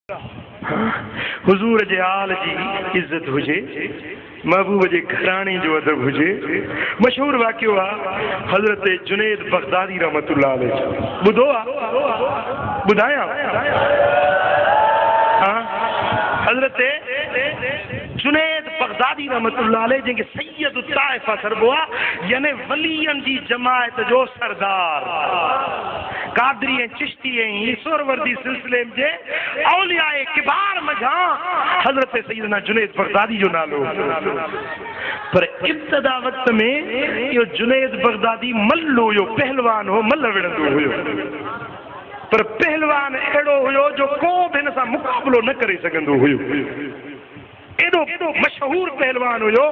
हुजूर जे आल जी इज्जत हुजे, महबूब जे घराणे जो अदब हुजे। मशहूर वाक़ियो आहे हज़रत जुनैद बगदादी रहमतुल्लाह अलैह। ॿुधो आहे? ॿुधायां? हज़रत जुनैद बगदादी रहमतुल्लाह अलैह जंहिंखे सैयद ताइफ़ा सरबो आहे, यानी वलियन जी जमायत जो सरदार। कादरी ऐं चिश्ती ऐं सोरवर्दी सिलसिले जे औलियाए किबार मझा हज़रत सैयदना जुनैद बगदादी जो नालो। पर इब्तिदा वक़्त में इहो जुनैद बगदादी मल्ल हुयो, पहलवान हो, मल्ल विढ़ंदो हुयो। पर पहलवान अहिड़ो हुयो जो को बि हिन सां मुक़ाबिलो न करे सघंदो हुयो। एॾो मशहूर पहलवान हुयो,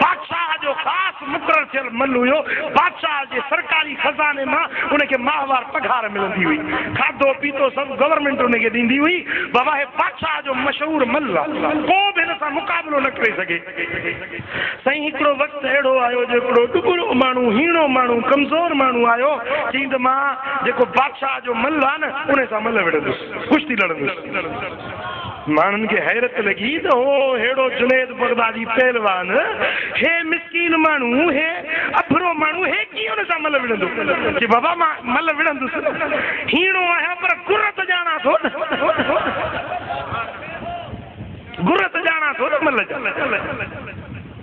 बादशाह जो ख़ासि मुक़ररु थियल मल्ल हुयो। बादशाह जे सरकारी खज़ाने मां उनखे माहवार पघार मिलंदी हुई, खाधो पीतो सभु गवर्नमेंट उनखे ॾींदी हुई। बाबा हे बादशाह जो मशहूर मल्ल आहे, को बि हिन सां मुक़ाबिलो न करे सघे। साईं हिकिड़ो वक़्तु अहिड़ो आयो जो हिकिड़ो डुबरो माण्हू, हीणो माण्हू, कमज़ोर माण्हू आयो, चई त मां जेको बादशाह जो मल्ल आहे न उन सां मल्ल विढ़ंदुसि, कुश्ती लड़ंदुसि। माण्हुनि खे हैरत लॻी त हो हेड़ो जुनैद बगदादी पहलवान, हे मिस्कीन माण्हू, हे अफरो माण्हू, हे कीअं हुन सां मल्ल विढ़ंदो? कि बाबा मां मल्ल विढ़ंदुसि, हीणो आहियां पर गुर त ॼाणा थो न, गुर त ॼाणा थो न मल्ल जा।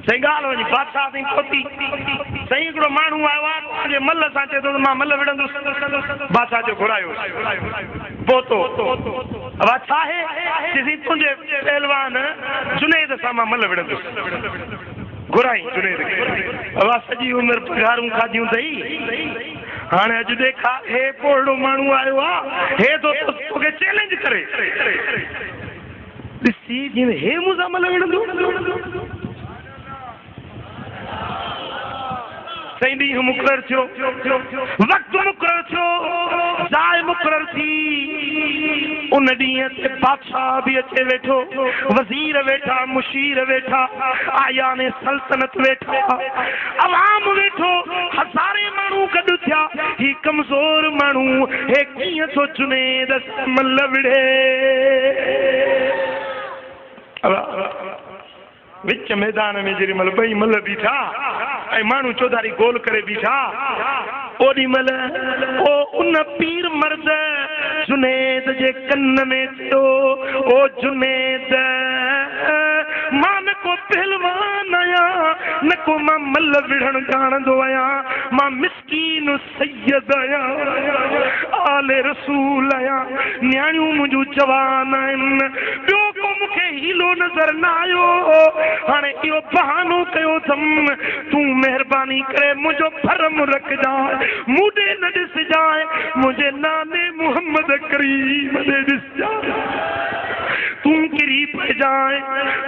सही ॻाल्हि वञी बादशाह ताईं पहुती। सही हिकिड़ो माण्हू आयो आहे जे मल्ल सां चए थो त मां मल्ल विढ़ंदुसि। बादशाह जो घुरायो पहुतो, छा आहे चई तुंहिंजे पहलवान जुनैद सां मां मल्ल विढ़ंदुसि। घुराई जुनैद खे, सॼी उमिरि पघारूं खाधियूं अथई, हाणे अॼु देखा हे पोड़ो माण्हू आयो आहे, हे तो तोखे चैलेंज करे ॾिसी जीअं हे मूंसां मल्ल विढ़ंदो। सही ॾींहुं मुक़ररु थियो, वक़्तु मुक़ररु थियो, जाइ मुक़ररु थी। उन ॾींहं ते बादशाह बि अचे वेठो, वज़ीर वेठा, मुशीर वेठा, आयाने सल्तनत वेठा, अवाम वेठो, हज़ारे माण्हू गॾु थिया। ही कमज़ोर माण्हू हे कीअं थो जुनैद सां मल्ल विढ़े? विच मैदान में जेॾी महिल ॿई मल्ल बीठा ऐं माण्हू चौधारी गोल करे बीठा, ओॾी महिल उन पीर मर्द जुनैद जे कन में थियो, ओ जुनैद मां न को पहलवान आहियां, न को मां मल्ल विढ़ण ॼाणंदो आहियां, मां मिस्कीन सैयद आहियां, आले रसूल आहियां, न्याणियूं मुंहिंजूं जवान आहिनि, ॿियो को मूंखे हीलो नज़र न आयो। हाणे इहो बहानो कयो अथमि, तूं महिरबानी करे मुंहिंजो भरम रखजांइ, मूंॾे न ॾिसजांइ, मुंहिंजे नाने मुहम्मद करीम ॾे ॾिसजांइ। तूं किरी पइजांइ,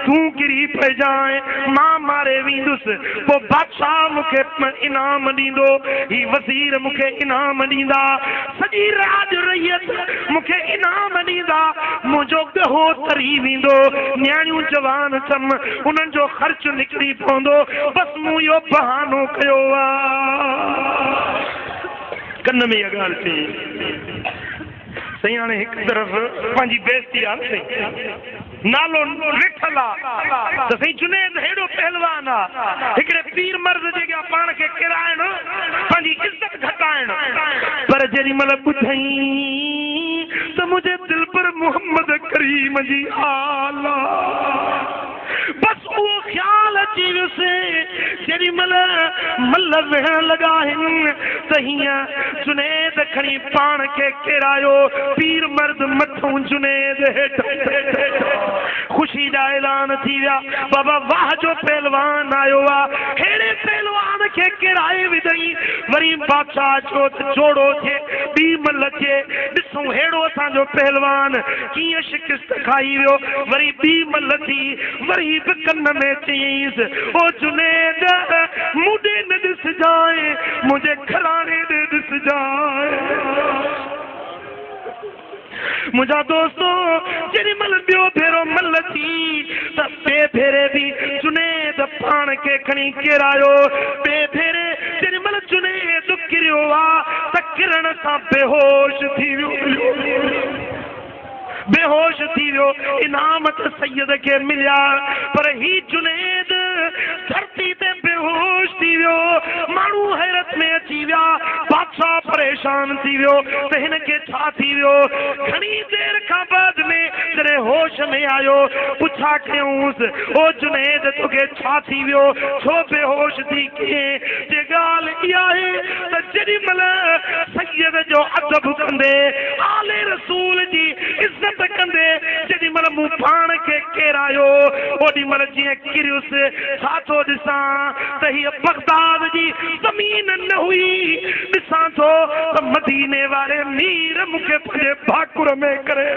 तूं किरी पइजांइ, मां मारे वेंदुसि, पोइ बादशाह मूंखे इनाम ॾींदो, ही वज़ीर मूंखे इनाम ॾींदा, सॼी राज रहियत मूंखे इनाम ॾींदा, मुंहिंजो गहो तरी वेंदो, न्याणियूं जवान अथमि, उन्हनि जो ख़र्च निकिरी पवंदो। बसि मूं इहो बहानो कयो आहे। कन में इहा ॻाल्हि थी। सही हाणे हिकु तरफ़ पंहिंजी बेइज़ती आहे न, सही नालो ॾिठल आहे त सही जुनैद हेॾो पहलवान आहे, हिकिड़े पीर मर्द जेके पाण खे किराइण, पंहिंजी इज़त घटाइण। पर जेॾी महिल ॿुधई त मुंहिंजे दिलि पर मुहम्मद करीम जी आल बस उहो ख़्याल अची वियुसि, जेॾी महिल मल्ल विहण लॻा आहिनि त हीअं जुनैद खणी पाण खे किरायो, पीर मर्द मथां जुनैद हेठि, ख़ुशी जा ऐलान थी विया, बाबा वाह जो पहलवान आयो आहे। अहिड़े पहलवान खे किराए विधई। वरी बादशाह चयो त जोड़ो थिए, ॿी मल्ल थिए, ॾिसूं हेड़ो असांजो पहलवान कीअं शिकस्त खाई वियो। वरी ॿी मल्ल थी, वरी बि कन में चयईंसि, ओ जुनैद मूंॾे न ॾिसजांइ, मुंहिंजे घराणे ॾे ॾिसजांइ। मुंहिंजा दोस्तो जेॾी महिल ॿियो भेरो मल्ल थी त ॿिए भेरे बि जुनैद पाण खे खणी किरायो। ॿिए भेरे जेॾी महिल जुनैद किरियो आहे त किरण सां बेहोश थी वियो। बेहोश थी वियो इनामत सैयद के मिलिया पर ही जुनेद धरती ते बेहोश थी वियो मानू हैरत में अची विया बादशाह परेशान थी वियो त हिन के छा थी वियो घणी देर खां बाद में जॾहिं होश में आयो पुछा कयूंसि ओ जुनेद तोखे छा थी वियो छो बेहोश थी कीअं जे ॻाल्हि इहा आहे त जेॾी महिल सैयद जो अदब कंदे आले रसूल जी इज़त कंदे जेॾी महिल मूं पाण खे केरायो ओॾी महिल जीअं किरियुसि छा थो ॾिसां त हीअ बगदाद जी ज़मीन न हुई ॾिसां थो त मदीने वारे मीर मूंखे पंहिंजे भाकुर में करे